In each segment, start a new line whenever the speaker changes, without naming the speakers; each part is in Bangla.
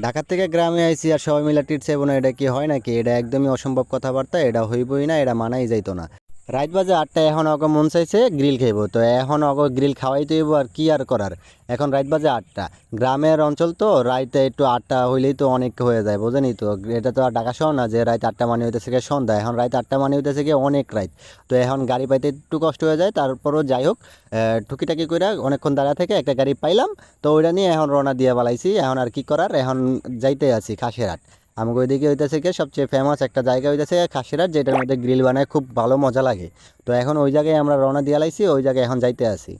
ঢাকা থেকে গ্রামে আইছি আর সবাই মিলে টিটছে বোনা, এটা কি হয় নাকি? এটা একদমই অসম্ভব কথাবার্তা, এটা হইবই না, এটা মানাই যাইতো না। রাত বাজে 8টা, এখন অগ মন চাইছে গ্রিল খাইবো, তো এখন অগ গ্রিল খাওয়াইতে হইব, আর কি আর করার। এখন রাত বাজে 8টা, গ্রামের অঞ্চল তো রাইতে একটু 8টা হইলেই তো অনেক হয়ে যায়, বোঝেনি তো? এটা তো আর ঢাকা শহর না যে রাত 8টা মানে হইতেছে গিয়ে সন্ধ্যা, এখন রাত 8টা মানে হইতেছে গিয়ে অনেক রাত। তো এখন গাড়ি পাইতে একটু কষ্ট হয়ে যায়, তারপরও যাই হোক, টুকিটাকি করে অনেকক্ষণ দাঁড়া থেকে একটা গাড়ি পাইলাম। তো ওইটা নিয়ে এখন রওনা দিয়ে বালাইছি, এখন আর কি করার, এখন যাইতে আছি খাসিরহাট। আমাকে ওইদিকে হইতেছে কি সবচেয়ে ফেমাস একটা জায়গা হইতেছে খাসিরহাট, যেটার মধ্যে গ্রিল বানায়, খুব ভালো মজা লাগে। তো এখন ওই জায়গায় আমরা রওনা দিয়ে লাইছি, ওই জায়গায় এখন যাইতে আছি।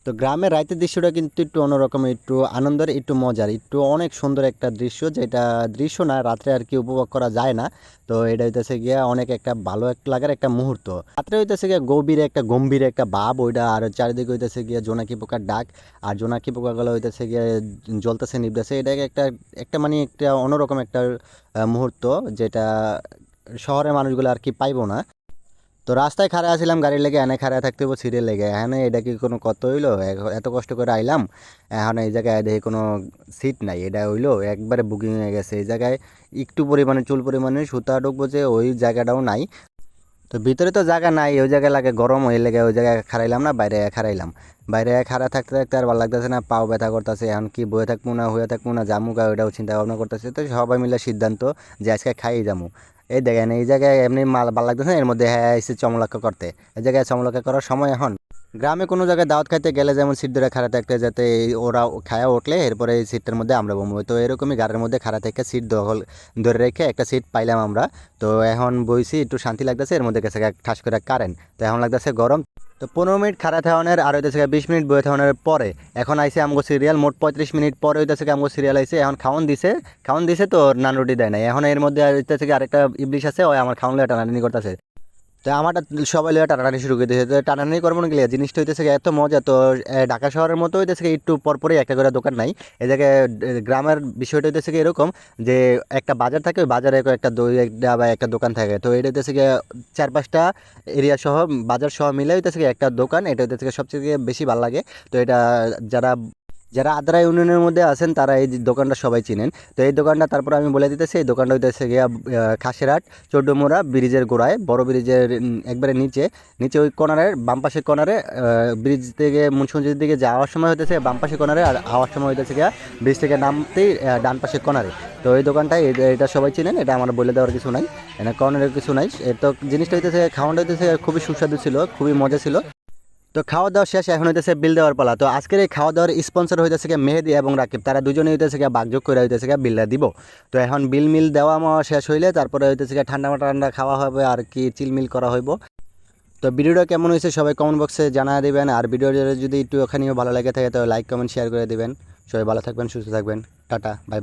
তো গ্রামের রাতের দৃশ্যটা কিন্তু একটু অন্যরকম, একটু আনন্দের, একটু মজার, একটু অনেক সুন্দর একটা দৃশ্য, যেটা দৃশ্য না, রাত্রে আর কি উপভোগ করা যায় না। তো এটা হইতেছে গিয়া অনেক একটা ভালো একটা লাগার একটা মুহূর্ত। রাত্রে হইতেছে গিয়া গম্ভীর একটা ভাব ওইটা, আর চারিদিকে হইতেছে গিয়া জোনাকি পোকার ডাক। আর জোনাকি পোকাগুলো হইতেছে গিয়া জ্বলতেছে নিভতেছে, এটাকে একটা একটা মানে একটা অন্যরকম একটা মুহূর্ত, যেটা শহরের মানুষগুলো আর কি পাইবো না। তো রাস্তায় খাড়া আছিলাম গাড়ি লেগে, এনে খাড়া থাকতে হবো সিরিয়াল লেগে, এখানে এটা কি কোনো কত হইলো? এত কষ্ট করে আইলাম, এখন এই জায়গায় দেখি কোনো সিট নাই, এটা হইলো একবারে বুকিং হয়ে গেছে এই জায়গায়। একটু পরিমাণে চুল পরিমাণে সুতা ঢুকবো যে ওই জায়গাটাও নাই। তো ভিতরে তো জায়গা নাই, ওই জায়গায় লাগে গরম, হয়ে লেগে ওই জায়গায় খারাইলাম না, বাইরে খারাইলাম। বাইরে খাড়া থাকতে থাকতে আর ভালো লাগতেছে না, পাও ব্যথা করতেছে, এখন কি বয়ে থাকবো না হয়ে থাকবো না জামু গা, ওইটাও চিন্তা ভাবনা করতেছে। তো সবাই মিলে সিদ্ধান্ত যে আজকে খাই যামু। এই দেখেন এই জায়গায় এমনি মাল ভালো লাগতেছে না, এর মধ্যে হ্যাঁ এসে চমলক্ষ্য করতে। এই জায়গায় চমলক্ষ্য করার সময় এখন। গ্রামে কোনো জায়গায় দাওয়াত খাইতে গেলে যেমন সিট ধরে খাড়া থাকতে, যাতে ওরা খায়া উঠলে এরপরে এই সিটটার মধ্যে আমরা বমবো, তো এরকমই গাড়ির মধ্যে খাড়া থেকে সিট দখল ধরে রেখে একটা সিট পাইলাম আমরা। তো এখন বইছি, একটু শান্তি লাগতেছে, এর মধ্যে গেছে ঠাস করে কারেন্ট, তো এখন লাগতেছে গরম। তো 15 মিনিট খাড়া থাকানোর আর হইতেছে 20 মিনিট বয়ে থাকানোর পরে এখন আইসে আমগো সিরিয়াল, মোট 35 মিনিট পরে হইতেছে আমগো সিরিয়াল আইসে। এখন খাওয়ান দিছে তো নান রুটি দেয় নাই, এখন এর মধ্যে হইতেছে আরেকটা ইবলিশ আছে, ওই আমার খাওয়ান লয়ে টানাটানি করতেছে। তো আমারটা সবাই লয়ে টানাটানি শুরু করে দিয়েছে, তো টানাটানি করবো না গেলে জিনিসটা হইতেছে এত মজা। তো ঢাকা শহরের মতো হইতেছে একটু পরপরই একটা করে দোকান নাই এই জায়গায়। গ্রামের বিষয়টা হইতেছে এরকম যে একটা বাজার থাকে, ওই বাজারে একটা দই একটা বা একটা দোকান থাকে, তো এটা হইতেছে গিয়ে 4-5টা এরিয়া সহ, বাজার সহ মিলে হইতেছে একটা দোকান, এটা হইতেছে দোকানটা সবচেয়ে বেশি ভালো লাগে। তো এটা যারা যারা আদ্রা ইউনিয়নের মধ্যে আছেন তারা এই যে দোকানটা সবাই চিনেন। তো এই দোকানটা তারপর আমি বলে দিতেছি, এই দোকানটা হইতেছে গিয়া খাসিরহাট চৌডমুড়া ব্রিজের গোড়ায়, বড় ব্রিজের একবারে নিচে। নিচে ওই কর্নারের বাম পাশে কর্নারে, ব্রিজ থেকে মুন্সিগঞ্জের দিকে যাওয়ার সময় হইতেছে বাম পাশে কর্নারে, আর আওয়ার সময় হইতেছে গিয়া ব্রিজ থেকে নামতেই ডান পাশে কর্নারে। তো এই দোকানটাই, এটা সবাই চিনেন, এটা আমার বলে দেওয়ার কিছু নাই, এটা কর্নারের কিছু নাই। এর তো জিনিসটা হইতেছে খাওয়াটা হইতেছে খুবই সুস্বাদু ছিল, খুবই মজা ছিল। তো খাওয়া দাওয়া শেষ, এখন হইতেছে বিল দেওয়ার পালা। তো আজকের এই খাওয়া দাওয়ার স্পন্সর হইতেছে গিয়ে মেহেদি এবং রাকিব, তারা দুজনে হইতেছে গিয়ে বাগযোগ করে হইতেছে গিয়ে বিলটা দিব। তো এখন বিল মিল দেওয়া মাওয়া শেষ হইলে তারপরে হইতেছে গিয়ে ঠান্ডা ঠান্ডা খাওয়া হবে আর কি, চিলমিল করা হইব। তো ভিডিওটা কেমন হয়েছে সবাই কমেন্ট বক্সে জানিয়ে দিবেন, আর ভিডিওটা যদি একটু ওখানেও ভালো লেগে থাকে তো লাইক কমেন্ট শেয়ার করে দিবেন। সবাই ভালো থাকবেন, সুস্থ থাকবেন, টাটা বাই।